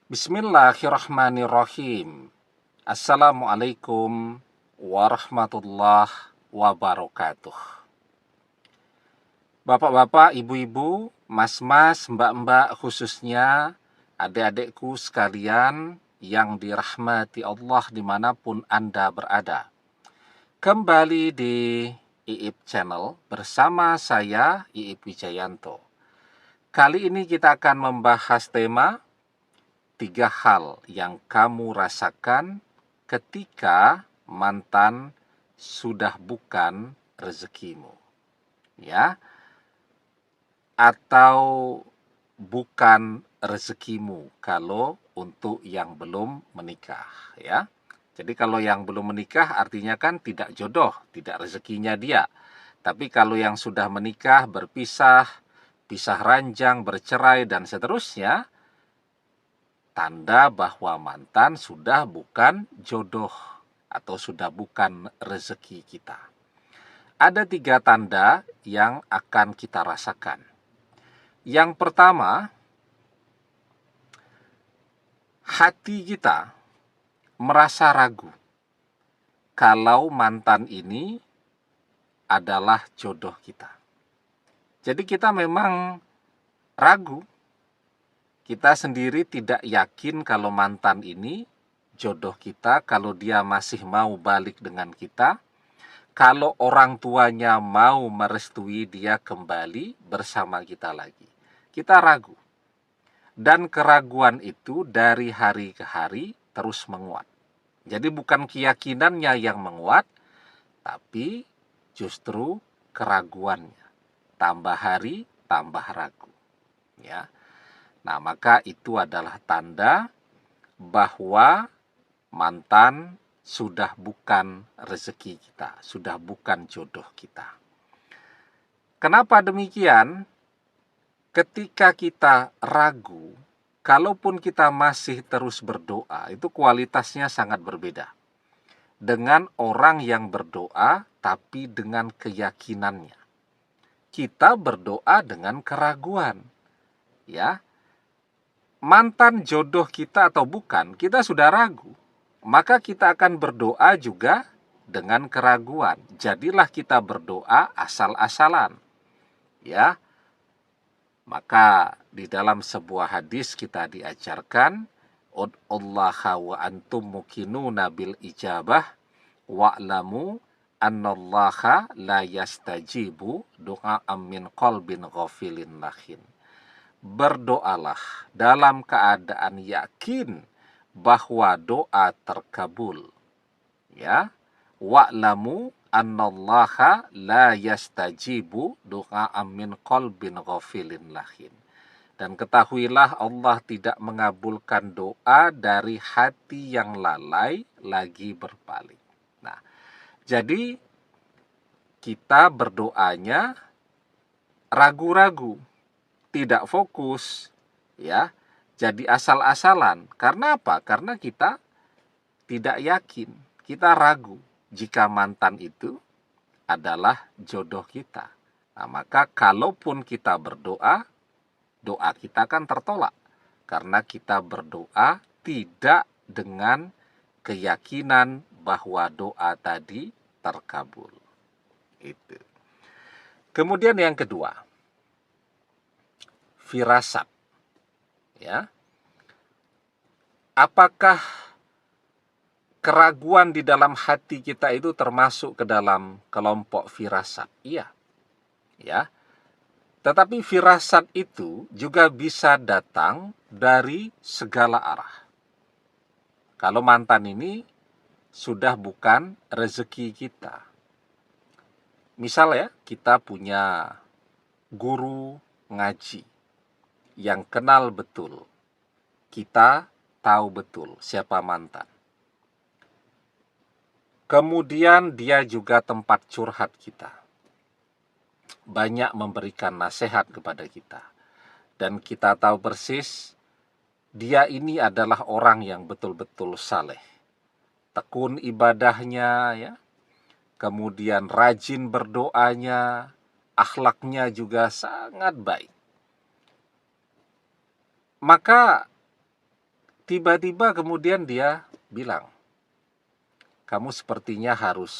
Bismillahirrahmanirrahim. Assalamualaikum warahmatullahi wabarakatuh. Bapak-bapak, ibu-ibu, mas-mas, mbak-mbak, khususnya adik-adikku sekalian yang dirahmati Allah dimanapun Anda berada. Kembali di IIP Channel bersama saya, IIP Wijayanto. Kali ini kita akan membahas tema 3 hal yang kamu rasakan ketika mantan sudah bukan rezekimu. Ya, atau bukan rezekimu kalau untuk yang belum menikah, ya. Jadi kalau yang belum menikah artinya kan tidak jodoh, tidak rezekinya dia. Tapi kalau yang sudah menikah, berpisah, pisah ranjang, bercerai dan seterusnya, tanda bahwa mantan sudah bukan jodoh atau sudah bukan rezeki kita. Ada 3 tanda yang akan kita rasakan. Yang pertama, hati kita merasa ragu kalau mantan ini adalah jodoh kita. Jadi kita memang ragu. Kita sendiri tidak yakin kalau mantan ini jodoh kita, kalau dia masih mau balik dengan kita, kalau orang tuanya mau merestui dia kembali bersama kita lagi. Kita ragu. Dan keraguan itu dari hari ke hari terus menguat. Jadi bukan keyakinannya yang menguat, tapi justru keraguannya. Tambah hari, tambah ragu. Ya. Nah, maka itu adalah tanda bahwa mantan sudah bukan rezeki kita, sudah bukan jodoh kita. Kenapa demikian? Ketika kita ragu, kalaupun kita masih terus berdoa, itu kualitasnya sangat berbeda dengan orang yang berdoa tapi dengan keyakinannya. Kita berdoa dengan keraguan. Ya, mantan jodoh kita atau bukan, kita sudah ragu, maka kita akan berdoa juga dengan keraguan. Jadilah kita berdoa asal-asalan. Ya, maka di dalam sebuah hadis kita diajarkan, ud'ullaha wa antum muqinuna bil ijabah wa'lamu annallaha la yastajibu du'a'am min qalbin ghafilin lahin. Berdoalah dalam keadaan yakin bahwa doa terkabul. Ya, wa'lamu annallaha la yastajibu du'a'am min qalbin ghafilin lahin. Dan ketahuilah Allah tidak mengabulkan doa dari hati yang lalai lagi berpaling. Nah, jadi kita berdoanya ragu-ragu, tidak fokus, ya, jadi asal-asalan. Karena apa? Karena kita tidak yakin, kita ragu jika mantan itu adalah jodoh kita. Nah, maka kalaupun kita berdoa, doa kita kan tertolak karena kita berdoa tidak dengan keyakinan bahwa doa tadi terkabul. Itu. Kemudian yang kedua, firasat. Ya. Apakah keraguan di dalam hati kita itu termasuk ke dalam kelompok firasat? Iya. Ya. Tetapi firasat itu juga bisa datang dari segala arah. Kalau mantan ini sudah bukan rezeki kita. Misal ya, kita punya guru ngaji yang kenal betul. Kita tahu betul siapa mantan. Kemudian dia juga tempat curhat kita. Banyak memberikan nasihat kepada kita. Dan kita tahu persis, dia ini adalah orang yang betul-betul saleh. Tekun ibadahnya, ya. Kemudian rajin berdoanya, akhlaknya juga sangat baik. Maka Tiba-tiba kemudian dia bilang, kamu sepertinya harus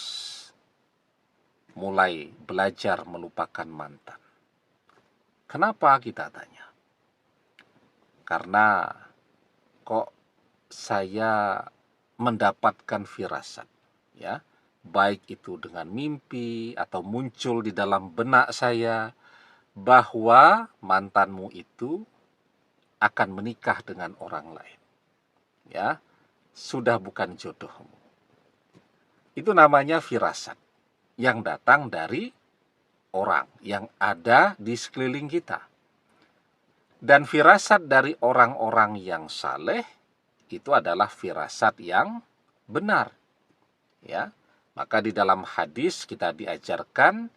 mulai belajar melupakan mantan. Kenapa, kita tanya? Karena kok saya mendapatkan firasat, ya, baik itu dengan mimpi atau muncul di dalam benak saya, bahwa mantanmu itu akan menikah dengan orang lain, ya, sudah bukan jodohmu. Itu namanya firasat yang datang dari orang yang ada di sekeliling kita. Dan firasat dari orang-orang yang saleh itu adalah firasat yang benar, ya. Maka di dalam hadis kita diajarkan,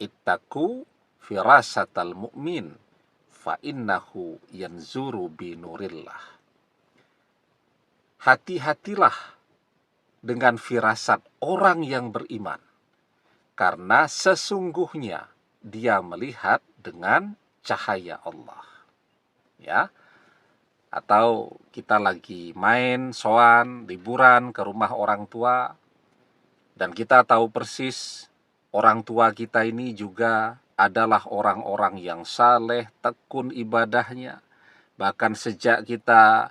ittaqu firasatal mu'min fa innahu yanzuru bi nurillah. Hati-hatilah dengan firasat orang yang beriman, karena sesungguhnya dia melihat dengan cahaya Allah, ya. Atau kita lagi main, soan, liburan ke rumah orang tua, dan kita tahu persis orang tua kita ini juga adalah orang-orang yang saleh, tekun ibadahnya. Bahkan sejak kita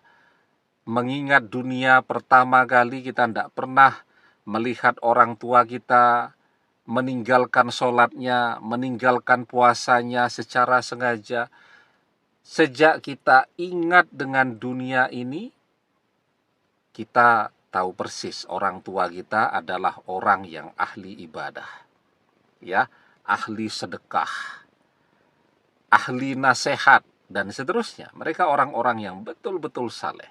mengingat dunia pertama kali, kita tidak pernah melihat orang tua kita meninggalkan sholatnya, meninggalkan puasanya secara sengaja. Sejak kita ingat dengan dunia ini, kita tahu persis orang tua kita adalah orang yang ahli ibadah, ya, ahli sedekah, ahli nasihat, dan seterusnya. Mereka orang-orang yang betul-betul saleh.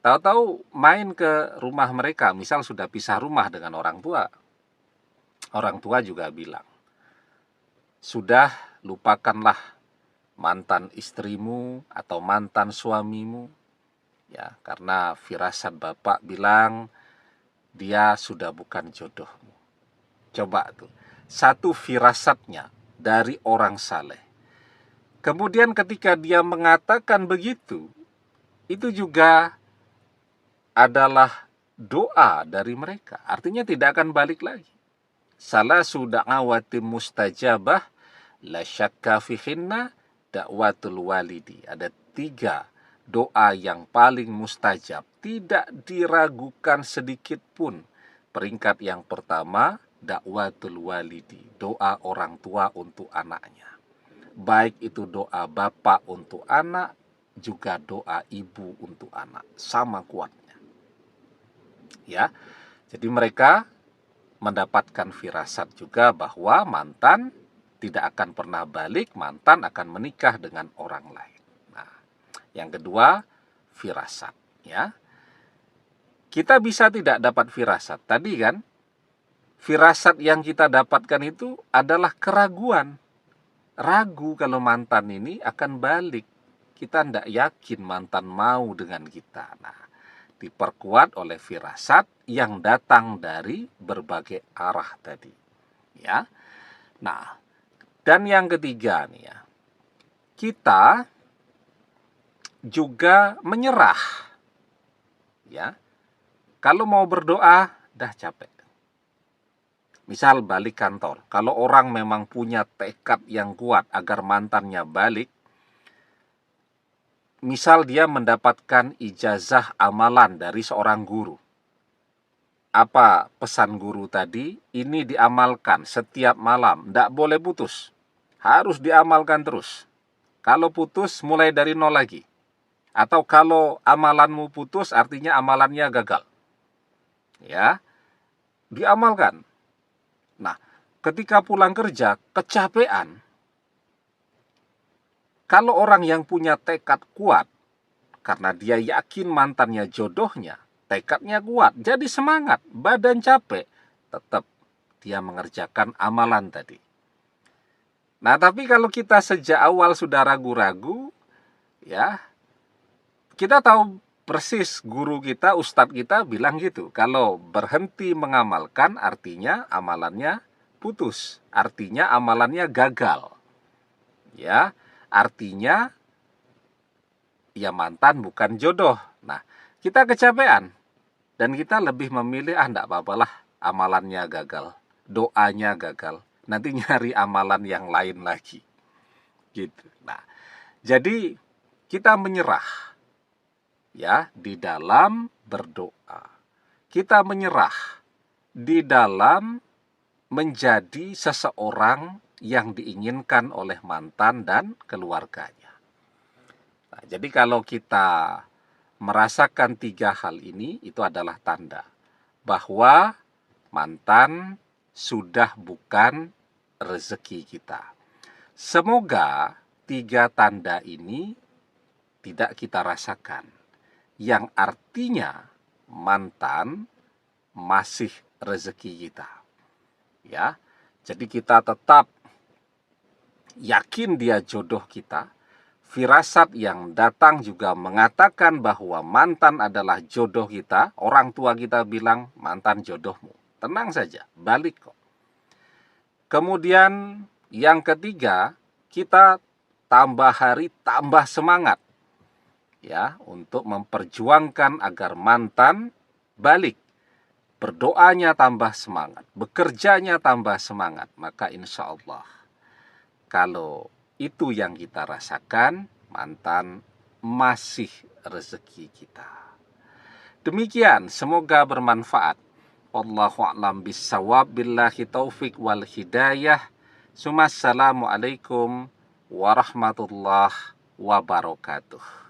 Tahu-tahu main ke rumah mereka, misal sudah pisah rumah dengan orang tua juga bilang, sudah lupakanlah mantan istrimu atau mantan suamimu, ya, karena firasat bapak bilang dia sudah bukan jodohmu. Coba tuh, satu firasatnya dari orang saleh. Kemudian ketika dia mengatakan begitu, itu juga adalah doa dari mereka. Artinya tidak akan balik lagi. Salasu da'awatim mustajabah la syakka fihinna dakwatul walidi. Ada 3 doa yang paling mustajab, tidak diragukan sedikit pun. Peringkat yang pertama, dakwatul walidi, doa orang tua untuk anaknya. Baik itu doa bapak untuk anak, juga doa ibu untuk anak, sama kuatnya, ya. Jadi mereka mendapatkan firasat juga bahwa mantan tidak akan pernah balik, mantan akan menikah dengan orang lain. Nah, yang kedua, firasat, ya. Kita bisa tidak dapat firasat. Tadi kan, firasat yang kita dapatkan itu adalah keraguan. Ragu kalau mantan ini akan balik. Kita tidak yakin mantan mau dengan kita. Nah, diperkuat oleh firasat yang datang dari berbagai arah tadi, ya. Nah, dan yang ketiga nih, ya, kita juga menyerah, ya. Kalau mau berdoa dah capek. Misal balik kantor, kalau orang memang punya tekad yang kuat agar mantannya balik, misal dia mendapatkan ijazah amalan dari seorang guru. Apa pesan guru tadi? Ini diamalkan setiap malam, tidak boleh putus. Harus diamalkan terus. Kalau putus, mulai dari nol lagi. Atau kalau amalanmu putus, artinya amalannya gagal. Ya, diamalkan. Nah, ketika pulang kerja, kecapean. Kalau orang yang punya tekad kuat, karena dia yakin mantannya jodohnya, tekadnya kuat, jadi semangat, badan capek, tetap dia mengerjakan amalan tadi. Nah, tapi kalau kita sejak awal sudah ragu-ragu, ya, kita tahu persis guru kita, ustadz kita bilang gitu, kalau berhenti mengamalkan artinya amalannya putus, artinya amalannya gagal, ya, artinya ya mantan bukan jodoh. Nah, kita kecapean dan kita lebih memilih enggak apa-apalah, amalannya gagal, doanya gagal, nanti nyari amalan yang lain lagi. Gitu. Nah, jadi kita menyerah ya di dalam berdoa. Kita menyerah di dalam menjadi seseorang yang diinginkan oleh mantan dan keluarganya. Nah, jadi kalau kita merasakan 3 hal ini, itu adalah tanda bahwa mantan sudah bukan rezeki kita. Semoga 3 tanda ini tidak kita rasakan, yang artinya mantan masih rezeki kita. Ya, jadi kita tetap yakin dia jodoh kita. Firasat yang datang juga mengatakan bahwa mantan adalah jodoh kita. Orang tua kita bilang mantan jodohmu. Tenang saja, balik kok. Kemudian yang ketiga, kita tambah hari tambah semangat ya untuk memperjuangkan agar mantan balik. Berdoanya tambah semangat, bekerjanya tambah semangat. Maka insya Allah, kalau itu yang kita rasakan, mantan masih rezeki kita. Demikian, semoga bermanfaat. Wallahu a'lam bissawab, billahi taufik wal hidayah. Assalamualaikum warahmatullahi wabarakatuh.